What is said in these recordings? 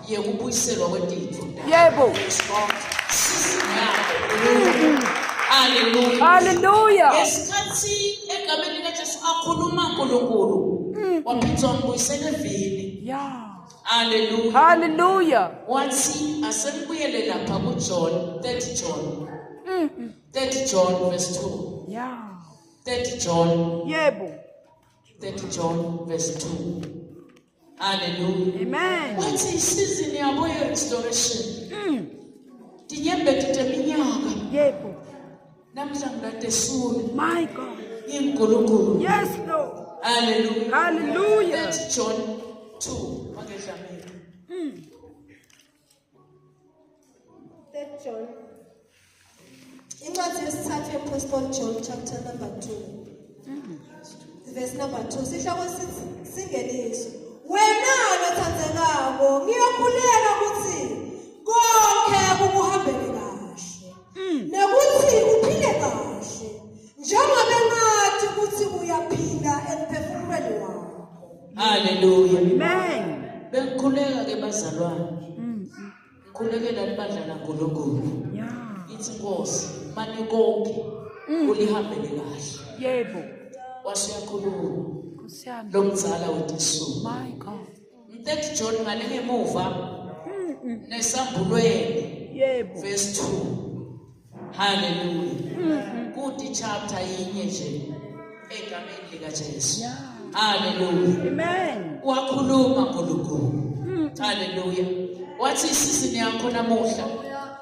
yekubuyiselwa kwetitfo. Yebo. Hallelujah. Hallelujah. Esikhathi egameni likaJesu akhuluma uNkulunkulu. Waphindza wambuyisela evini. Yeah. Hallelujah. Hallelujah. Wathi asembuyele lapha kuJohn 30 John. 30 John verse 2. Yeah. 30 John. Yebo. 30 John verse 2. Hallelujah. Amen. Wathi isizini yabo ye restoration. Tinyembe titeminyaka. Yebo. Namhla ngiladesule. My God. Inkulunkulu. Yes, Lord. Hallelujah. Hallelujah. 30 John 2. Makehlameni. 3 John. Incwadi yesithathu Apostle John chapter number 2. Verse number 2. Sihloko sithi singeniswe. Wena wethandzekako ngiyakhuleka ukuthi konke kukuhambele kahle. Nekuthi uphile kahle. Njengoba ngathi ukuthi uyaphinda emphefumulweni wakho. Hallelujah. Amen. Bengikhuleka ke bazalwane. Ngikhulekela libandla laNkulunkulu. Yeah. Ithi Nkosi, manje konke kulihambele kahle. Yebo. Wasiyakhuluma Kusiyami. lomzala wetisuku. My God. 30 John ngale ngemuva nesambulweni Yebo. verse 2. Hallelujah. Kuti chapter yinye nje egameni likaJesu. Yeah. Hallelujah. Amen. Wakhuluma uNkulunkulu. Hallelujah. Wathi isizini yakho namuhla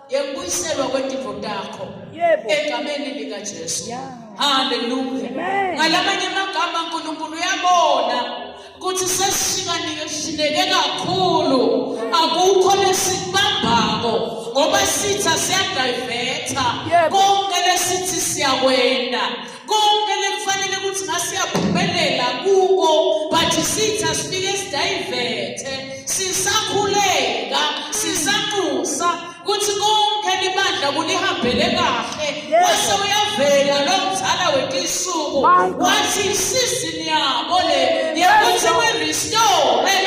yekubuyiselwa kwetitfo takho Yebo. egameni likaJesu. Yeah. Hallelujah. Amen. Ngalamanye amagama uNkulunkulu uyabona ukuthi sesishikanike kakhulu akukho lesikubambako ngoba sithi siyadivetha Yebo. konke lesithi siyakwenda konke lekufanele ukuthi ngasiyaphumelela kuko but sithi asifike sidivethe sisakhuleka sisanxusa ukuthi konke libandla kulihambele kahle wase uyavela lomzala wetisuku wathi isizini yabo le yekuthi we-restore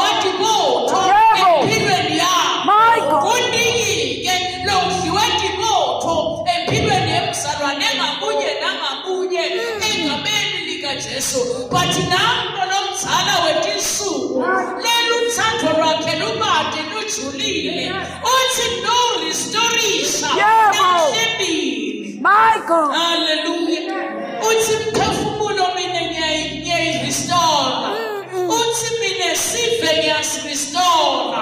wadibotho empilweni yabo kunike lodliwe dibotho empilweni yemzalwane ngamunye nangamunye egameni likaJesu but nanto lomzala wetisuku lelu uthando lwakhe lubade lujulile uthi no restorisha emhlebeni. My God. Hallelujah. Uthi mphefumulo mina ngiyayirestore. Uthi mina sive ngiyasirestore.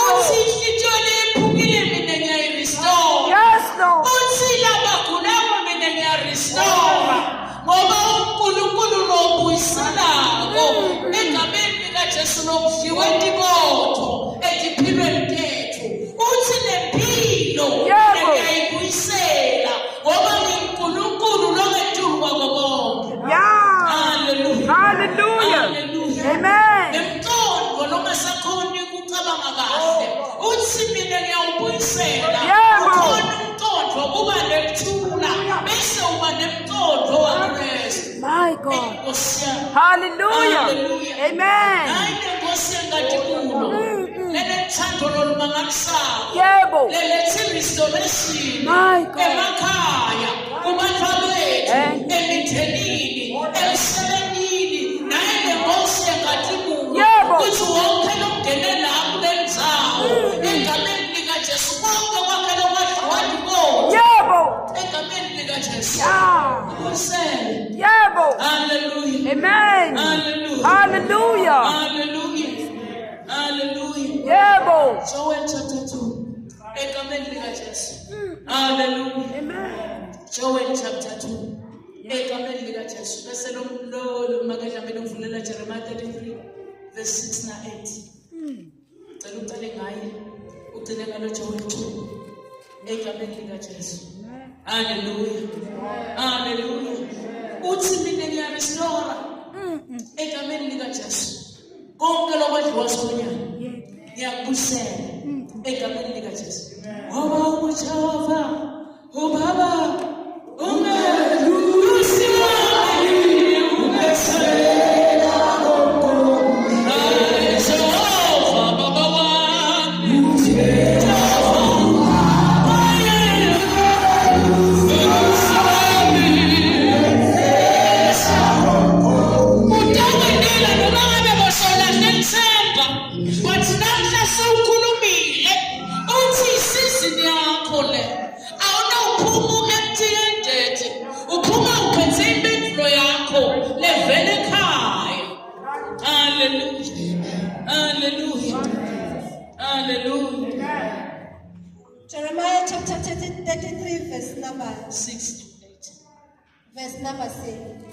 Uthi inhlithiyo lephukile mina ngiyayirestore. Yes, Lord. Uthi labagulayo mina ngiyarestore. Ngoba uNkulunkulu lobuyiselako egameni likaJesu lokudliwe dibotho eziphilweni tethu. Uthi lempilo ngiyayibuyisela ngoba uNkulunkulu longethulwa konke. Yeah. Hallelujah. Hallelujah. Hallelujah. Amen. Nemqondo longasakhoni ukucabanga kahle. Uthi mina ngiyawubuyisela. Yebo. Ukhona umqondo kuba nekuthula bese uba nemqondo warest. My God. Nkosi yami. Hallelujah. Hallelujah. Amen. Hayi Nkosi engathi kulo. Lele thando lolumangalisayo. Yebo. Lelethi restoration. My God. Emakhaya, kubantu bethu, emithenini, emsebenzini, naye lenkosi engathi kulo. Yebo. Kuthi wonke lokungene lapho lenzawo egameni likaJesu konke kwakhe lokwadliwa dibotho Yebo. egameni likaJesu. Yeah. Kusele. Yebo. Hallelujah. Amen. Hallelujah. Hallelujah. Hallelujah. Hallelujah. Yebo. Joel chapter 2. Egameni likaJesu. Hallelujah. Amen. Joel chapter 2. Egameni likaJesu. Bese lo makadlamini uvulela Jeremiah 33 verse 6 na 8. Cela ucale ngaye. Ugcine ngalo Joel 2. Egameni likaJesu. Hallelujah. Hallelujah. Uthi mina ngiyarestore. Egameni likaJesu. Konke lokwadliwa sonyana. Ngiyakubusela egameni likaJesu. Ngoba uJehova ubaba umesela Hallelujah. Jeremiah chapter 33 verse number 6 to 8. verse number 6.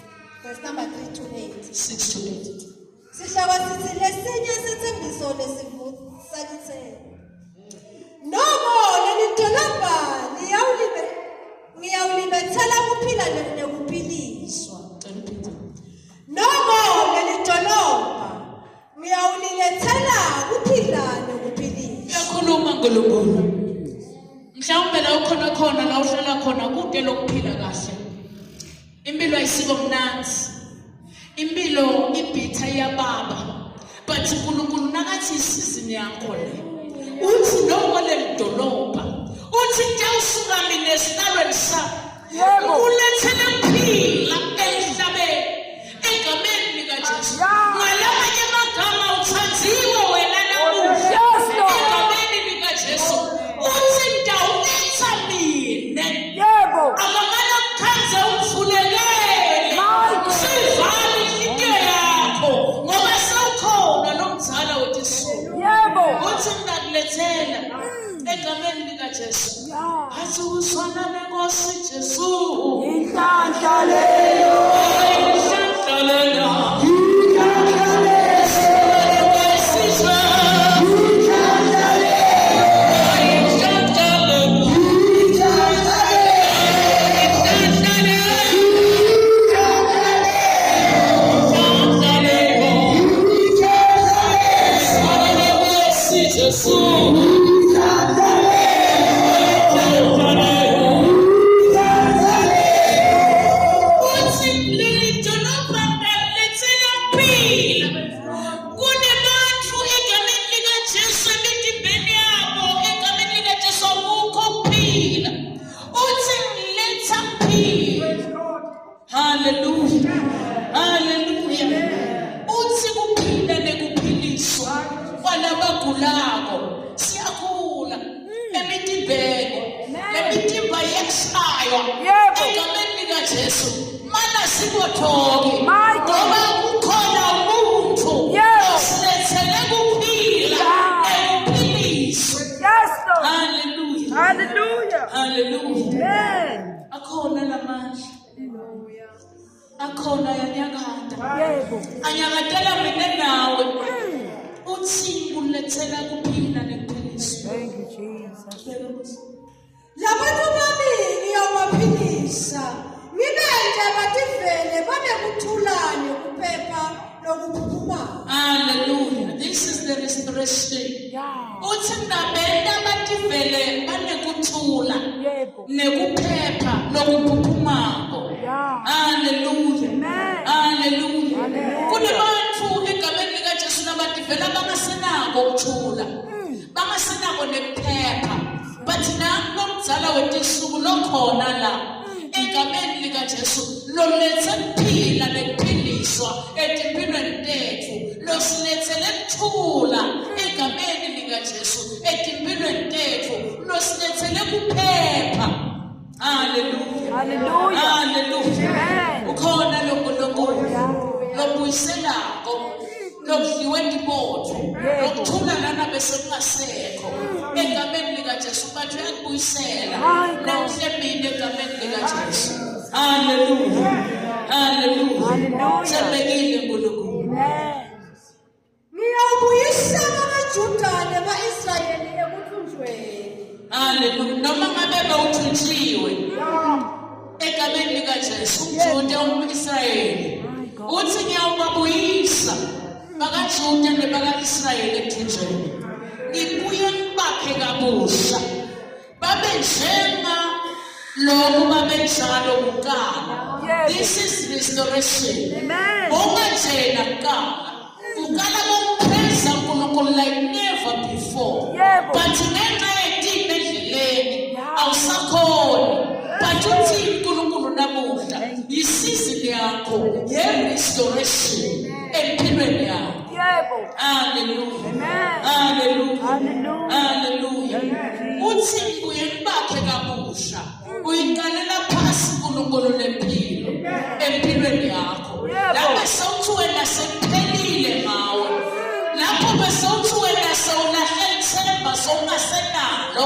Verse number 3 to 8. 6 to 8. Sihlaba sithi lesinye sithembiso lesivusanyithelo. Noma leli dolobha ngiyawulibethela kuphila nekuphiliswa. Noma leli dolobha ngiyawulilethela kuphila nekuphiliswa. Uyakhuluma ngoLunkulu. Mhlawumbe la ukhona khona la uhlala khona kude lokuphila kahle. Impilo ayisiko mnanzi. Impilo ibitha yababa. But uNkulunkulu nakathi isizini yakho le. Uthi noma lelidolobha. Uthi njawusuka mina esiqalweni sakho. Ulethele ukuphila emhlabeni. Egameni likaJesu. Ngalamanye amagama uthanziwe wena namuhla. Egameni likaJesu. Uthi ndawuletha mina. Akamane akukhanze uvulekele. Sivale inhliziyo yakho ngoba sewukhona nomzala wethu. Uthi ndakulethela egameni likaJesu. Athi uzwana nenkosi Jesu. Inhlanhla leyo. Inhlanhla leyo. Akhona yanyakata. Anyakatela mina nawe. Uthi ulethela kuphila nekuphiliswa. Thank you, Jesus. Labantu bami ngiyawaphilisa. Ngibenze bativele banekuthulane kuphepha lokuphuphuma. Hallelujah. This is the restoration. Uthi nabenda bativele banekuthula. Nekuphepha lokuphuphumako. Hallelujah. Hallelujah. Kunabantu egameni likaJesu nabativela bangasenako ukuthula. Bangasenako nekuphepha. But nangu nomzala wethu lokhona la. Egameni likaJesu lolethe ukuphila nekuphiliswa etimpilweni tethu. Losilethele ukuthula egameni likaJesu etimpilweni tethu. Losilethele ukuphepha. Hallelujah. Hallelujah. Hallelujah. Ukhona lobuyiselako lokudliwe ndibotho lokuthula lana bese kungasekho egameni likaJesu bathi uyakubuyisela namhlebile egameni likaJesu. Hallelujah. Hallelujah. Sebekile uNkulunkulu. Ngiyawubuyisa abaJuda naba-Israyeli ekuthunjweni. Hallelujah. Noma ngabe bawuthunjiwe egameni likaJesu uJuda umIsrayeli. Uthi ngiyawubabuyisa bakaJuda nebaka-Israyeli ekuthunjweni. Ngibuye ngibakhe kabusha. Babe njenga lokhu babenjalo kuqala. This is restoration. Onganjena kuqala. Kuqala bompresa uNkulunkulu like never before. But ngenxa yedini endleleni awusakhona. But uthi uNkulunkulu namuhla isizini yakho ye-restoration empilweni yakho. Hallelujah. Hallelujah. Hallelujah. Uthi uyibakhe kabusha. Uyiqalela phasi uNkulunkulu lempilo empilweni yakho. Lapho sewuthi wena sekuphelile ngawe. Lapho besewuthi wena sewulahle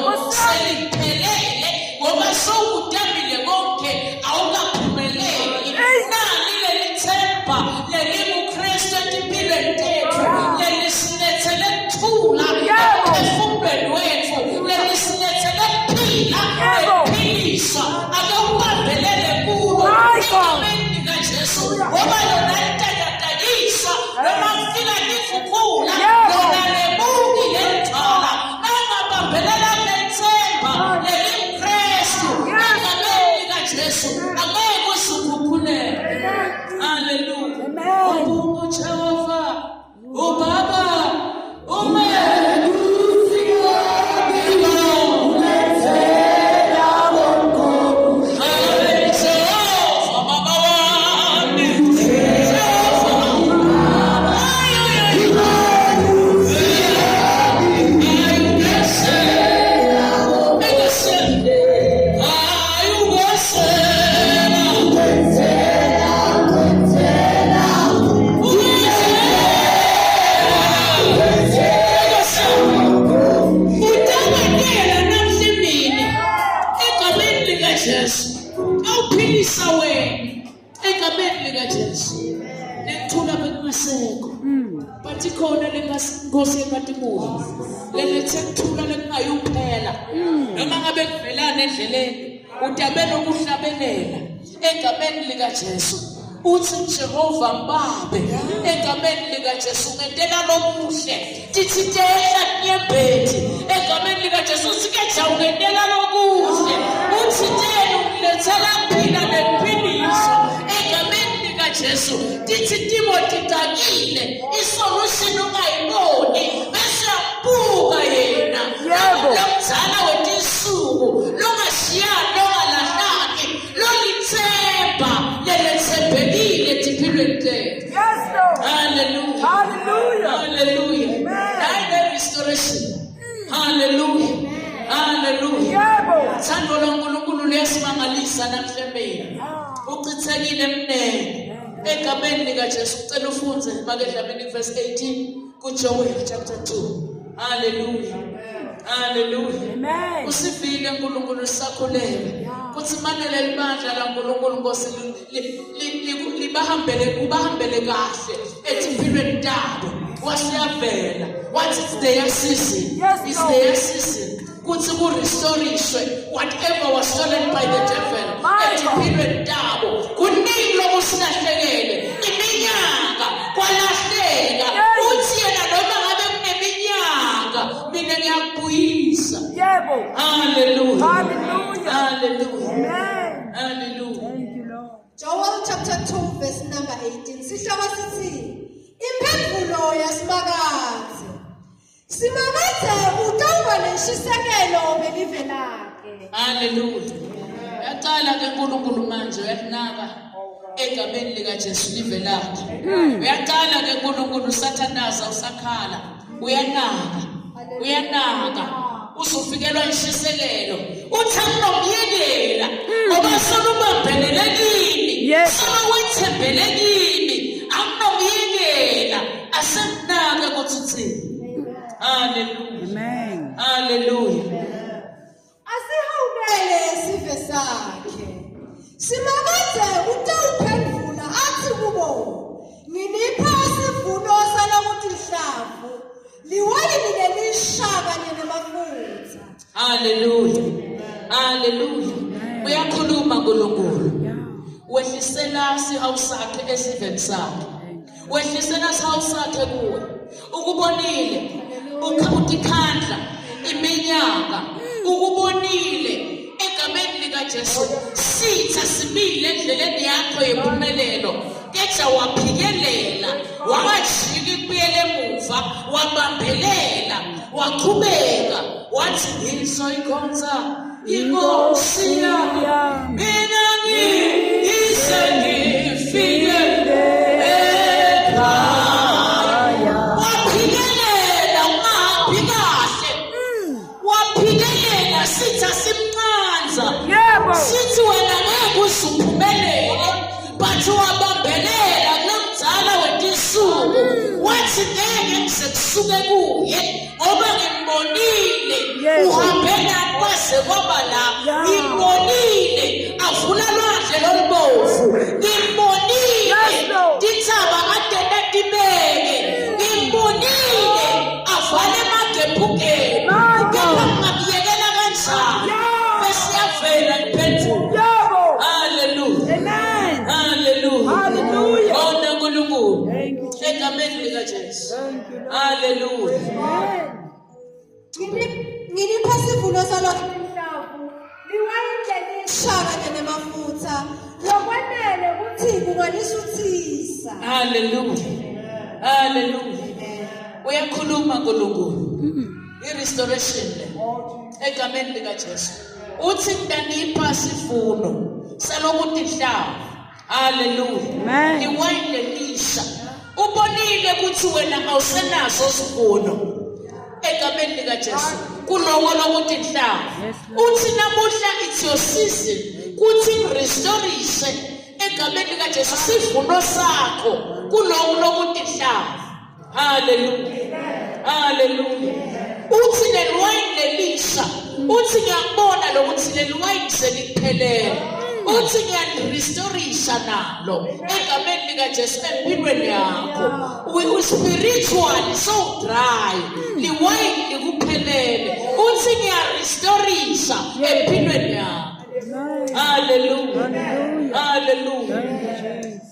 nalo seliphelele ngoba sowudambile konke awukaphumeleli. Nali lelithemba lelimuKristu empilweni tethu lelisilethele ukuthula emphefumulweni wethu lelisilethele ukuphila emphiliswa. Ake ubambelele kulo egameni likaJesu ngoba lona litanyatanyiswa noma kufika lifukhula lona lebuki lentwala angabambelela lethemba lelimuKristu egameni likaJesu angeke usukhukhuleke. Hallelujah. Ubungu Jehova ubaba awuphilisa wena egameni likaJesu. Nekuthula bekungasekho bathi khona lenkosi enkatibuli lelethe kuthula lekungayuphela noma ngabe kuvelana endleleni udabela ukuhlabelela egameni likaJesu. Uthi Jehova mbabe egameni likaJesu ngentela lokuhle tithitela nyembeti egameni likaJesu sikeja ungentela lokuhle uthithela ukulethela kuphila nephiniso egameni likaJesu. Tithi Timothy takile isolution ungayiboni bese yabuka yena lomzala wetinsuku longashiyani longalahlaki lolithemba lelethembekile tiphilweni tethu. Hallelujah. Hallelujah. Hallelujah. Hayi restoration. Hallelujah. Hallelujah. Thando loNkulunkulu liyasimangalisa namhlanje. Uchithekile emnene egameni likaJesu. Ucela ufunze makedlamini verse 18 kuJoel chapter 2. Hallelujah. Hallelujah. Amen. Usifile uNkulunkulu sisakhuleka kuthi manele libandla laNkulunkulu Nkosi libahambele kahle etimpilweni tabo. Wasiyavela wathi it's their season. It's their season. Kuthi kurestorishwe whatever was stolen by the devil etimpilweni tabo. Kuningi lokusilahlekele iminyaka kwalahleka uthi yena noma ngabe kuneminyaka mina ngiyakubuyisa. Hallelujah. Hallelujah. Hallelujah. Amen. Hallelujah. Thank you, Lord. Joel chapter 2 verse number 18. Sihloko sithi imphendvulo yasimakazi. Simakazi utawuba neshisekelo belive lakhe. Hallelujah. Yaqala ke uNkulunkulu manje uyalinaka egameni likaJesu live lakhe. Uyaqala ke uNkulunkulu sathanaza usakhala. Uyanaka. Usufikelwa ishisekelo. Uthi akunomyekela ngoba solubambelele kini. Solowethembele kini. Akunomyekela. Asemnaka kuthi hallelujah. Amen. Hallelujah. Asihawukele sive sakhe. Simakaze utawuphendvula athi kubo nginipha isivuno salakuthi ihlavu liwali lelishaka nemafutha. Hallelujah. Hallelujah. Uyakhuluma uNkulunkulu. Wehlisela sihawu sakhe esiveni sakhe. Wehlisela sihawu sakhe kuwe. Ukubonile ukhandla iminyaka. Ukubonile egameni likaJesu sitha sibile endleleni yakho yempumelelo. Keja waphikelela wajika ibuyele emuva wabambelela waqhubeka wathi ngizoyikhonza inkosi yami mina ngiyise ngifike ekhaya. Waphikelela ungahambi kahle waphikelela sitha simnqanza sithi wena ngeke usuphumelele but wabambelela kulomzala wetinsuku wathi ngeke ngisekusuke kuye ngoba ngimbonile uhambela kwaze kwaba la ngibonile avula lwandle lolubovu ngibonile dithaba ade netibeke ngibonile avale magephukeni kepha ngabiyekela kanjani bese yavela iphendula. Hallelujah. Amen. Hallelujah. Hallelujah. Ona nkulunkulu Thank you. egameni likaJesu. Thank you. Hallelujah. Ngilipha sivuno salomhlavu liwayindlenisha nemafutha lokwanele ukuthi kungalisuthisa. Hallelujah. Hallelujah. Uyakhuluma nkulunkulu. I-restoration le egameni likaJesu. Uthi ndanipha sivuno salokuthi hlavu. Hallelujah. Liwayindlenisha. Ubonile ukuthi wena awusenazo sivuno egameni likaJesu kuloko lokuthi hlavu. Uthi namuhla it's your season kuthi restorise egameni likaJesu sivuno sakho kuloko lokuthi hlavu. Hallelujah. Hallelujah. Uthi leliwayini lelisha uthi ngiyabona lokuthi leliwayini seliphelele. Uthi ngiyalirestorisha nalo egameni likaJesu empilweni yakho. Spiritually so dry liwayini likuphelele. Uthi ngiyarestorisha empilweni yakho. Hallelujah. Hallelujah.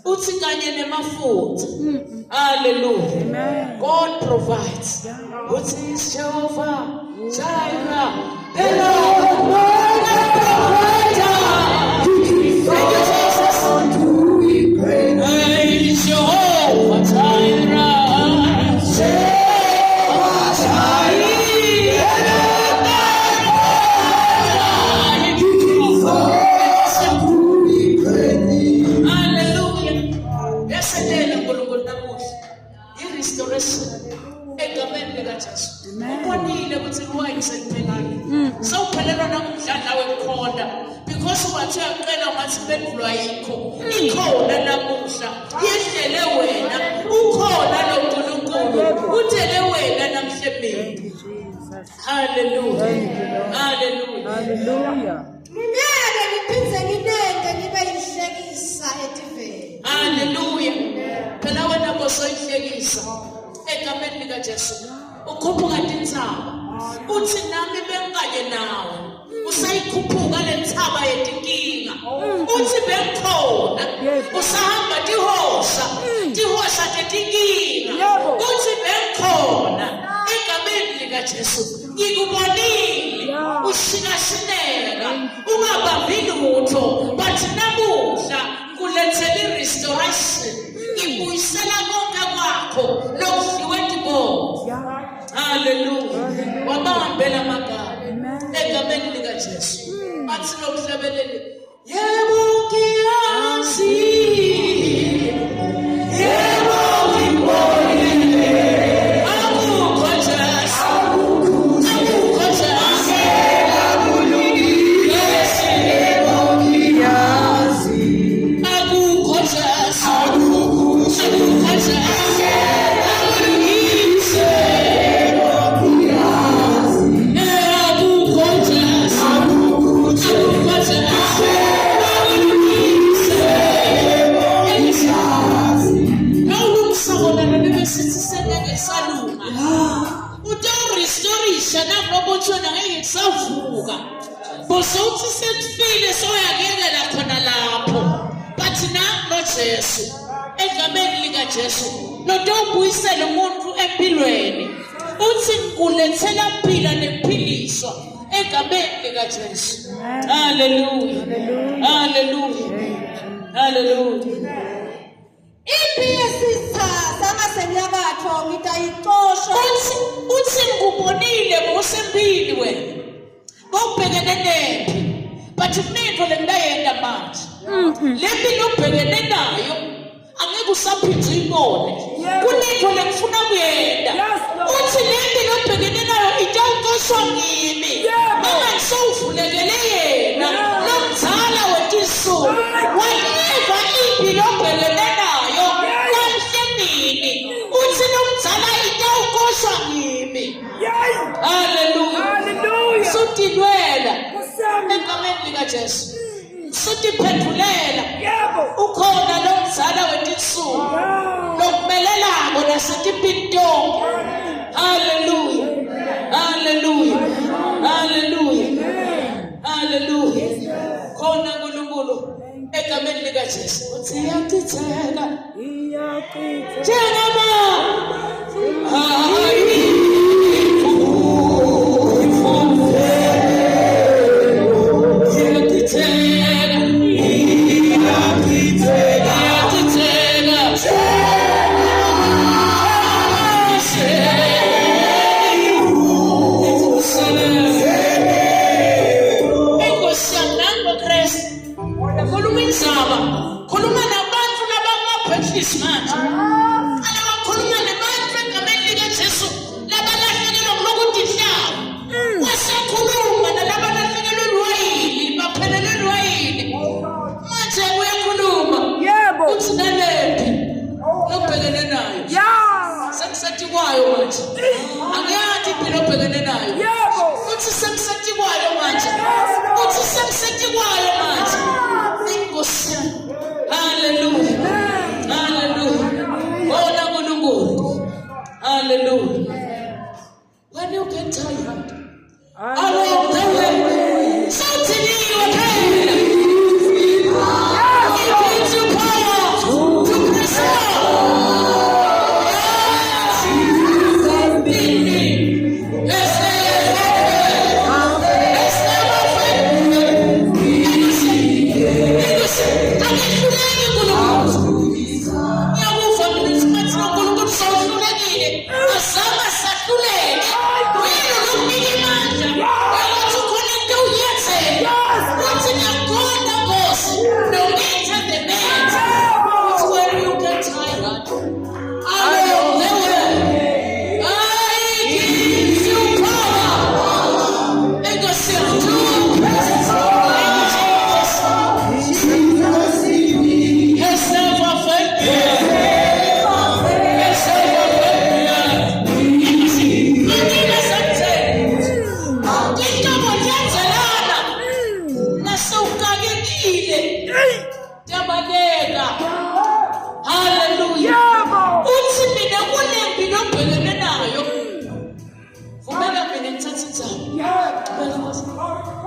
Uthi kanye nemafutha. Hallelujah. God provides. Uthi is Jehovah Jireh, the Lord provider. Thank you, Jesus. Hey, Jehovah Jireh. Ubonile ukuthi liwayini seliphelile. Sawuphelelwa namdlala wekhona because wathi uyaqela ngathi impendulwa yikho. Ikhona namuhla. Yehlele wena. Ukhona lo nkulunkulu. Uthele wena namhlebeni. Hallelujah. Hallelujah. Hallelujah. Ngeke ngiphindze nginende ngibe yihlekisa etiveni. Hallelujah. Phela wena bosoyihlekisa egameni likaJesu. Ukhuphuka tintsaba. Uthi nami bengikanye nawe. Usayikhuphuka lentsaba yetinkinga. Uthi bengikhona. Usahamba tihosha tetinkinga. Uthi bengikhona egameni likaJesu. Ngikubonile ushikashineka ungabambi lutho but namuhla kulethele restoration. Ngibuyisela konke kwakho lokudliwe tibovu. Hallelujah. Wabambela magama egameni likaJesu. Athi lokuhlabelele yebo ngiyazi. Yebo ngibonile. Akukho Jesu. Akukho Jesu. Yebo ngiyazi. Akukho Jesu. Akukho Jesu. Bosouthi sekufile soyakekela khona lapho but nango Jesu egameni likaJesu notobuyisela umuntu empilweni uthi ngikulethela impilo nemphiliso egameni likaJesu. Hallelujah. Hallelujah. Hallelujah. Ipi yesitha sangasenyakatho ngitayixosha. Uthi ngikubonile ngosempili wena. Bawubhekene nephi but uNetho lendayenda manje. Lempilo ubhekene nayo angeke usaphinde uyibone. Kunetho lekufuna kuyenda. Uthi lempilo ubhekene nayo itawukoshwa ngimi. Mangisawuvulekele yena nomzala wetisulu. Whatever impilo ubhekene nayo kamhlemini. Uthi nomzala itawukoshwa ngimi. Hallelujah. Hallelujah. Sutilwela likaJesu sitiphendulela Yebo. ukhona lo mzala wetinsuku lokumelelako nasetimpintong. Hallelujah, hallelujah, hallelujah, hallelujah. Khona uNkulunkulu egameni likaJesu uthi iyachitheka njengama khuluma nabantu labangaphephisi manje. Khuluma nabantu egameni likaJesu labalahlekelwa ngokudidlala. Wasekhuluma nalabalahlekelwe lwayini baphelelwe lwayini. Manje uyakhuluma. Yebo. Uthi nalephi obhekene nayo. Yeah. Sekusethi kwayo manje. Angiyathi impilo obhekene nayo. Yebo. Uthi sekusethi kwayo manje. Uthi sekusethi kwayo manje. Inkosi. Hallelujah. Hallelujah. Bona uNkulunkulu. Hallelujah. When you get tired, all of them, something in your head. It gives you power to press on.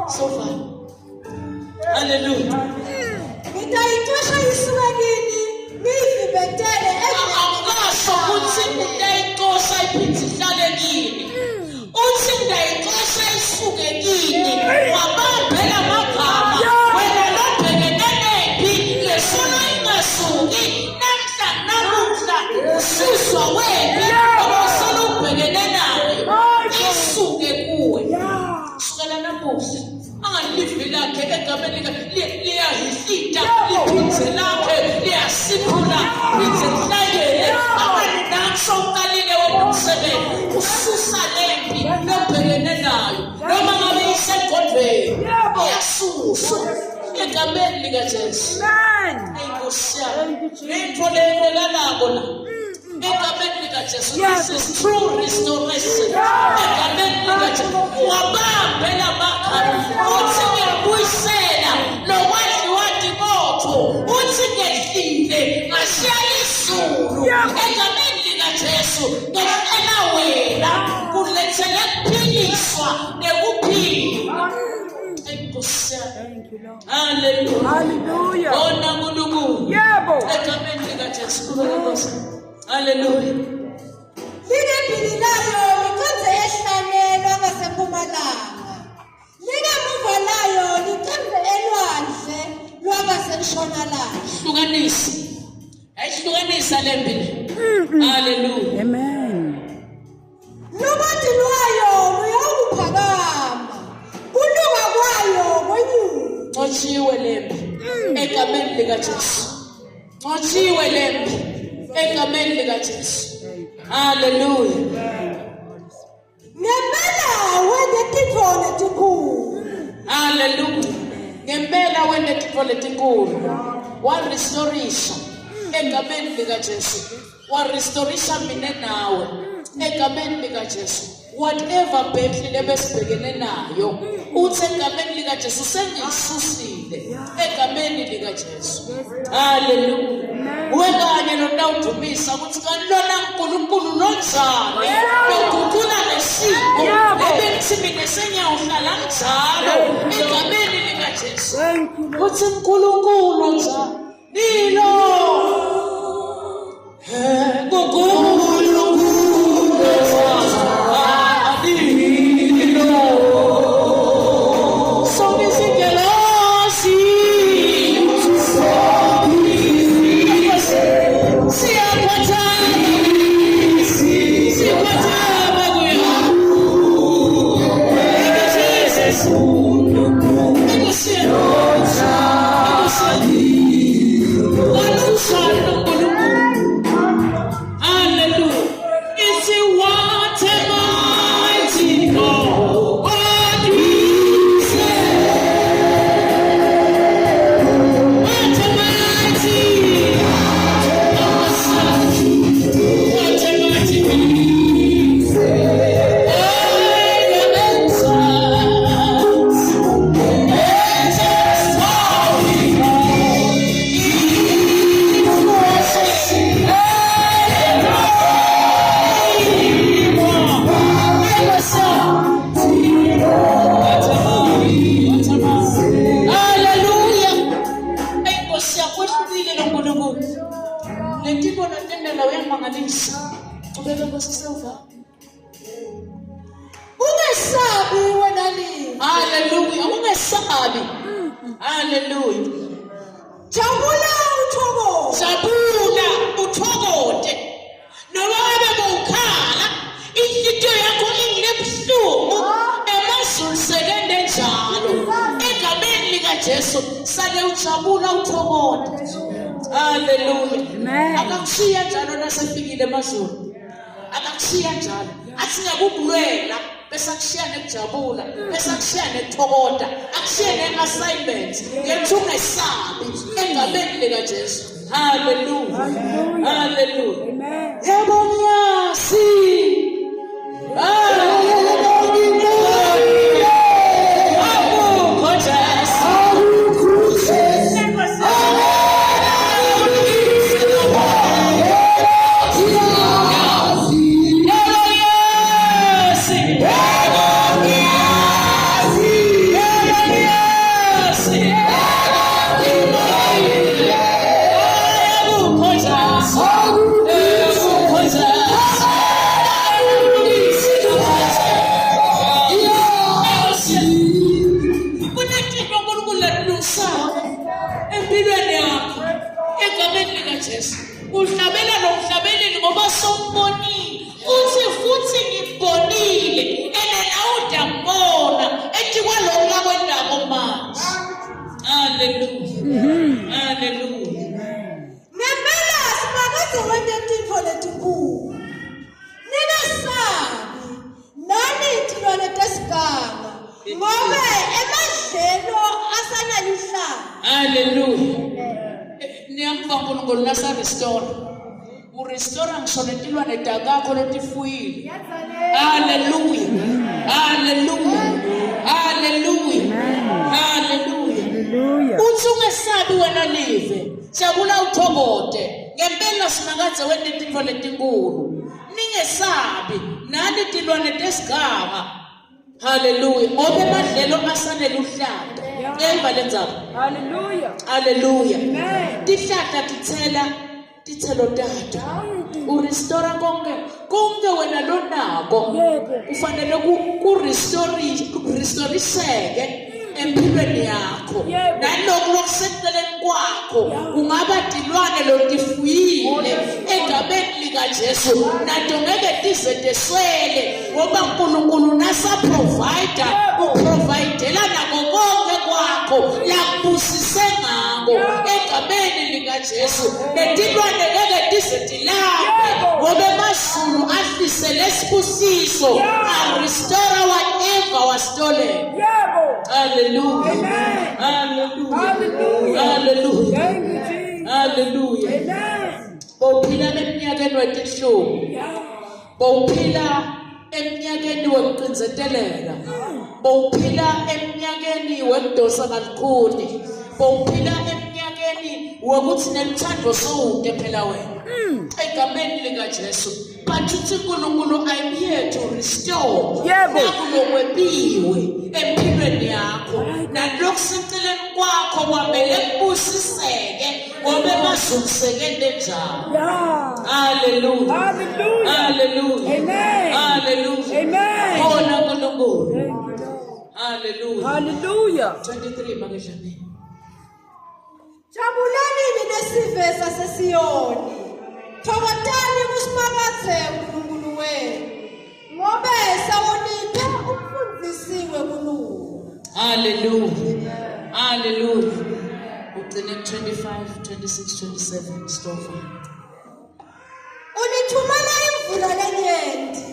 So far. Hallelujah. Ngitayitosha isuka kini nizibetele Akukaso ukuthi ngidayixosha iphinde ihlale kini. Uthi ngidayixosha isuke kini. Wabambela amagama. Wena lobhekene nephi lesono ingasuki. Namuhla ususwa wena okusolo ubhekene nayo. Isuke kuwe. Sukela namuhla. Angalivi lakhe egameni liyahisita liphindze lakhe liyasiphula liphindze lihlangene abanye nanso uqalile wokusebenza ususa lempi lobhekene nayo noma ngabe isegodlweni iyasuswa egameni likaJesu. Inkosi yami into leyenzakalako la egameni likaJesu. This is true restoration. Egameni likaJesu wabambela amagama uthi ngiyabuyisela lokwadliwa dimotho uthi ngehlile ngashiya izulu egameni likaJesu ngecela wena kulethele kuphiliswa nekuphila. Inkosi yami. Hallelujah. Hallelujah. Bona uNkulunkulu. Yebo. Egameni likaJesu. Hallelujah. Linephililayo likhonze ehlanelwa ngasempumalanga. Linemuva layo likhonze elwandle lwagasentshonalanga. Hlukanisa lembili. Hallelujah. Amen. Lubodi lwayo luyakuphakama. Kulunga kwayo kwenyuka. Ncotshiwe lembi egameni likaJesu. Ncotshiwe lembi egameni likaJesu. Hallelujah. Ngempela wenetitfo letikhulu. Hallelujah. Ngempela wenetitfo letikhulu. Warestorisha egameni likaJesu. Warestorisha mina nawe egameni likaJesu. whatever battle lebesibhekene nayo uthi egameni lika Jesu sengisusile egameni lika Jesu. Hallelujah. Wekanye nonawudumisa ukuthi kalona uNkulunkulu nonjani nokukhula nesimo ebemthimile senyawuhlala njalo egameni lika Jesu. Uthi uNkulunkulu njani nilo Hallelujah. Ungesabi. Hallelujah. Jabula uthokote. Noma ngabe bowukhala, inhliziyo yakho ingebuhlungu, emazulu sekende njalo. Egameni lika Jesu sale ujabula uthokote. Hallelujah. Akakushiya njalo nasefikile emazulu. Akakushiya njalo. Athi ngakubulwela bese akushiya nekujabula, bese akushiya nekuthokota, akushiya ne-assignment. Ngethi ungesabi egameni lika Jesu. Hallelujah. Hallelujah. Amen. Yebo ngiyasi. Empilweni yakho egameni lika Jesu uhlabela nomhlabeleli ngoba sombonile uthi futhi ngibonile ene nawuda ngibona ethi kwalokho lakwendako manje. Hallelujah. Hallelujah. Ngempela sibakaze wena intfo letikhulu. Ningasabi nani tilwane tesiganga ngoba emadlelo asanalihlala. Hallelujah. Niyamva uNkulunkulu nasa restore. Urestore ngisho netilwane takakho lotifuyile. Hallelujah. Hallelujah. Hallelujah. Hallelujah. Uthi ungesabi wena live. Jabula uthokote. Ngempela sinakadze wena intfo letinkulu. Ningesabi nani tilwane tesiganga. Hallelujah. Ngoba emadlelo asanele uhlanda. Eva lenzaba. Hallelujah. Hallelujah. Amen. Tihlahla tithelo tato. Urestore konke wena lonako. Ufanele restoriseke empilweni yakho. Nalokho lokuseceleni kwakho kungaba tilwane lotifuyile egameni lika Jesu nato ngeke tize teswele ngoba uNkulunkulu nasa provider uprovidela nako konke kwakho lakubusise ngako egameni lika Jesu. Netilwane ngeke tize tilambe ngoba emazulu ahlise lesibusiso and restore whatever was stolen. Hallelujah. Amen. Hallelujah. Hallelujah. Hallelujah. Thank you, Jesus. Hallelujah. Amen. Bowuphila eminyakeni wetihluku. Yeah. Bowuphila eminyakeni wokuqinzetelela, bowuphila eminyakeni wokudosa kalukhuni, bowuphila eminyakeni wokuthi nelithando sowude phela wena. Egameni likaJesu, but uthi uNkulunkulu I'm here to restore. Yebo. Nakulokwebiwe empilweni yakho. Nalokhu seceleni kwakho kwamele kubusiseke ngoba emazulusekele njalo. Yeah. Hallelujah. Hallelujah. Hallelujah. Amen. Hallelujah. Amen. Khona uNkulunkulu. Thank you, Lord. Hallelujah. Hallelujah. 23 makeshani. Jabulani nesive saseSiyoni. Thokothani kusimakathe uNkulunkulu wenu. Ngoba sawonipha umfundisiwe kuNkulunkulu. Hallelujah. Hallelujah. Ugcine 25, 26, 27 stofa. Unithumela imvula lenyenti.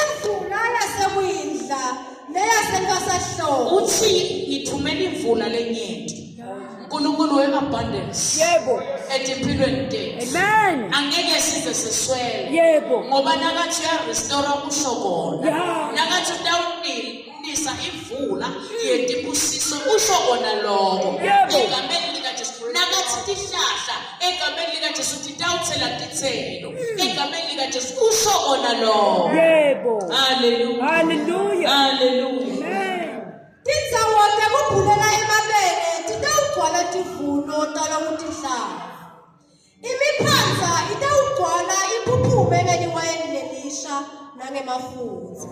Imvula yasekwindla neyasentwasahlobo. Uthi ngithumela imvula lenyenti. uNkulunkulu weabundance. Yebo. Empilweni tethu. Amen. Angeke size siswele. Yebo. Ngoba nakathi restore ushokona. Yeah. Nakathi utawunisa imvula yetibusiso ushokona lokho. Yebo. Egameni likaJesu. Nakathi tihlahla egameni likaJesu titawuthela tithelo. Egameni likaJesu ushokona lokho. Yebo. Hallelujah. Hallelujah. Hallelujah. Amen. Tindzawo tekubhulela emabele titawugcwala tivuno tala kutihlala. Imiphandza itawugcwala iphuphume ngeliwayeni lelisha nangemafutsa.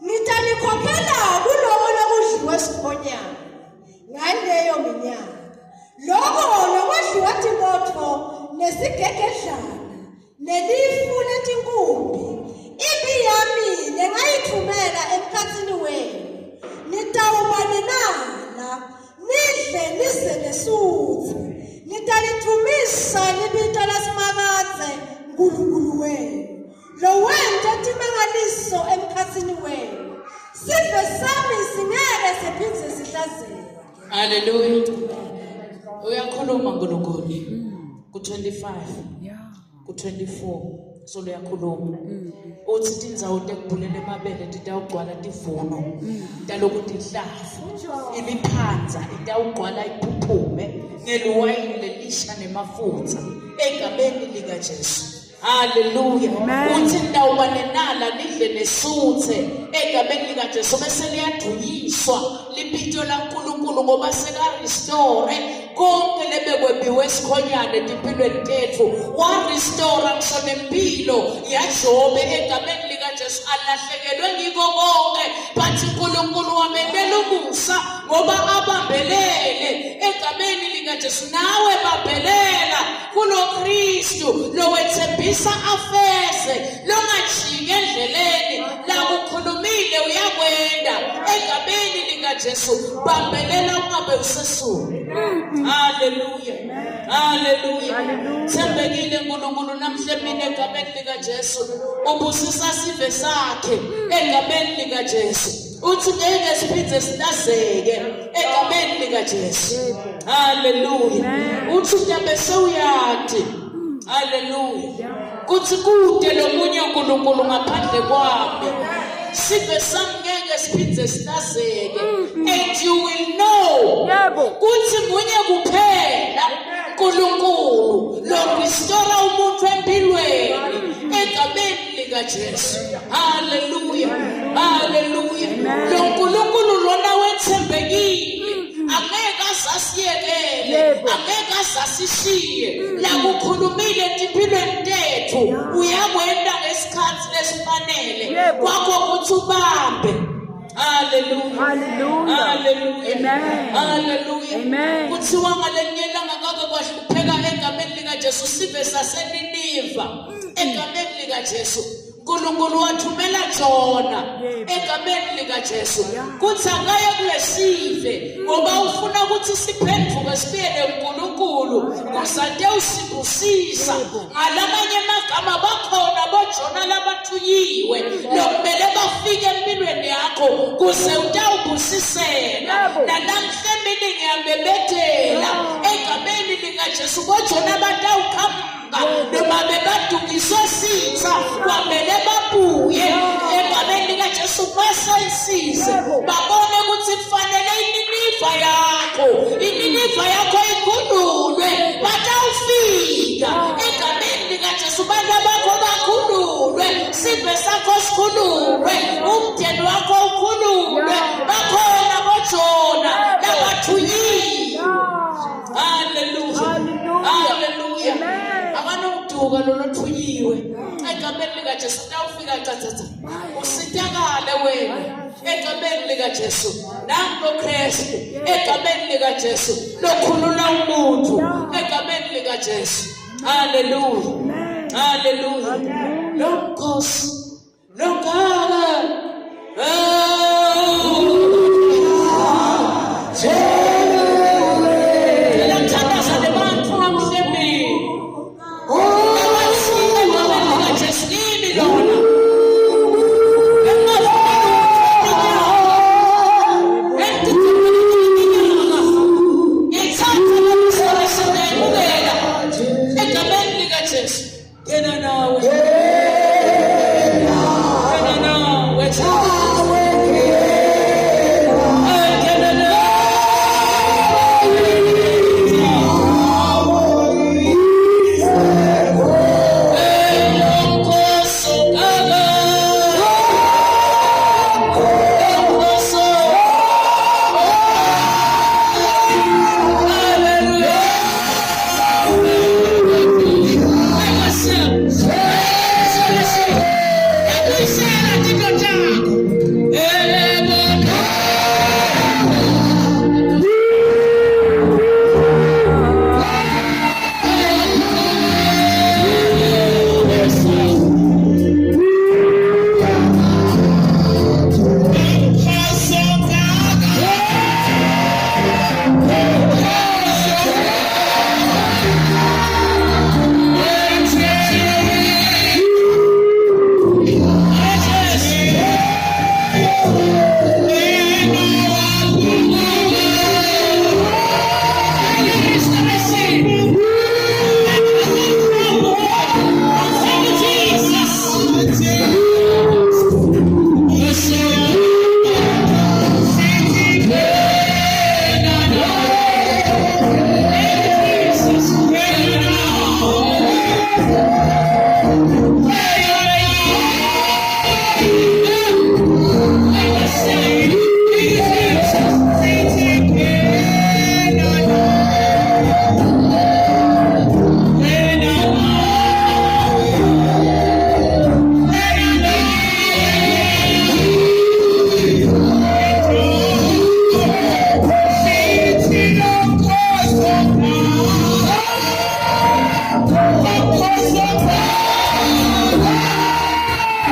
Nitanikhokhela kulowo lokudliwa sikhonyana ngaleyo minyaka. Loko lokudliwa timotho nesigegedlana nelifu letinkumbi. Ibi yami ngayithumela emkhatsini wenu. Nitawubanenana nidle nise nesuthu. Nitalithumisa libita lasimakathe uNkulunkulu wenu. Lo wente timangaliso emkhatsini wenu. Sive sami singeke siphindze sihlazeke. Hallelujah. Uyakhuluma uNkulunkulu ku-25 Yeah. ku-24 so uyakhuluma uthi tindzawo tekubhulela emabele titawugcwala tivuno talokuthi ihlafu imiphandza itawugcwala iphuphume ngeliwayini lelisha nemafutsa egameni likaJesu. Hallelujah. Uthi nitawubanenala nidle nesuthe egameni likaJesu bese liyadunyiswa libito laNkulunkulu ngoba seka-restore konke lebekwebiwe esikhonyane empilweni tethu. Wa-restore ngisho nempilo yaJobe egameni likaJesu alahlekelwe ngiko konke but uNkulunkulu wamendela umusa ngoba abambelele egameni likaJesu. Nawe bambelela kuloKristu lowethembisa afese longajiki endleleni lakukhulumile uyakwenda egameni likaJesu. Bambelela ungabe usesulu. Hallelujah. Hallelujah. Thembekile uNkulunkulu namhle mina egameni likaJesu ubusisa sive sakhe egameni likaJesu. Uthi ngeke siphindze silazeke egameni likaJesu. Hallelujah. Uthi ngiyabe sewuyathi. Hallelujah. Kuthi kude lomunye uNkulunkulu ngaphandle kwami. Sive sami ngeke siphindze silazeke. And you will know. Yebo. Kuthi munye kuphela uNkulunkulu lo restore umuntu empilweni egameni likaJesu. Hallelujah. Hallelujah. Lo uNkulunkulu lona wethembekile. Angeke asasiyekele. Angeke asasishiye. La kukhulumile empilweni tethu uyakwenda ngesikhathi lesifanele. Kwakho kuthi ubambe. Hallelujah. Hallelujah. Hallelujah. Amen. Hallelujah. Amen. Kuthiwa ngalenyela ngakake kwahlupheka egameni likaJesu sive saseNiniva egameni likaJesu. uNkulunkulu wathumela Jona egameni likaJesu. Kuthi akaye kulesive ngoba ufuna ukuthi siphenduke sibuyele uNkulunkulu kusande usibusisa. Ngalamanye amagama bakhona boJona labathuyiwe lokumele bafike empilweni yakho kuze utawubusiseka. Namhla mina ngiyambebethela egameni likaJesu boJona batawuqhamuka noma bebadukiswe sitha kwamele babuye basayisize babone ukuthi kufanele iminiva yakho ikhululwe batawufika egameni likaJesu bantu bakho bakhululwe sibe sakho sikhululwe umndeni wakho ukhululwe bakhona boJona labathunyiwe. Hallelujah. Hallelujah. Abanokuduka lolothunyiwe egameni likaJesu nawufika cacaca usitakale wena egameni likaJesu nango Kristu egameni likaJesu lokhulula umuntu egameni likaJesu. Hallelujah. Hallelujah. Lo Nkosi lo Nkosikazi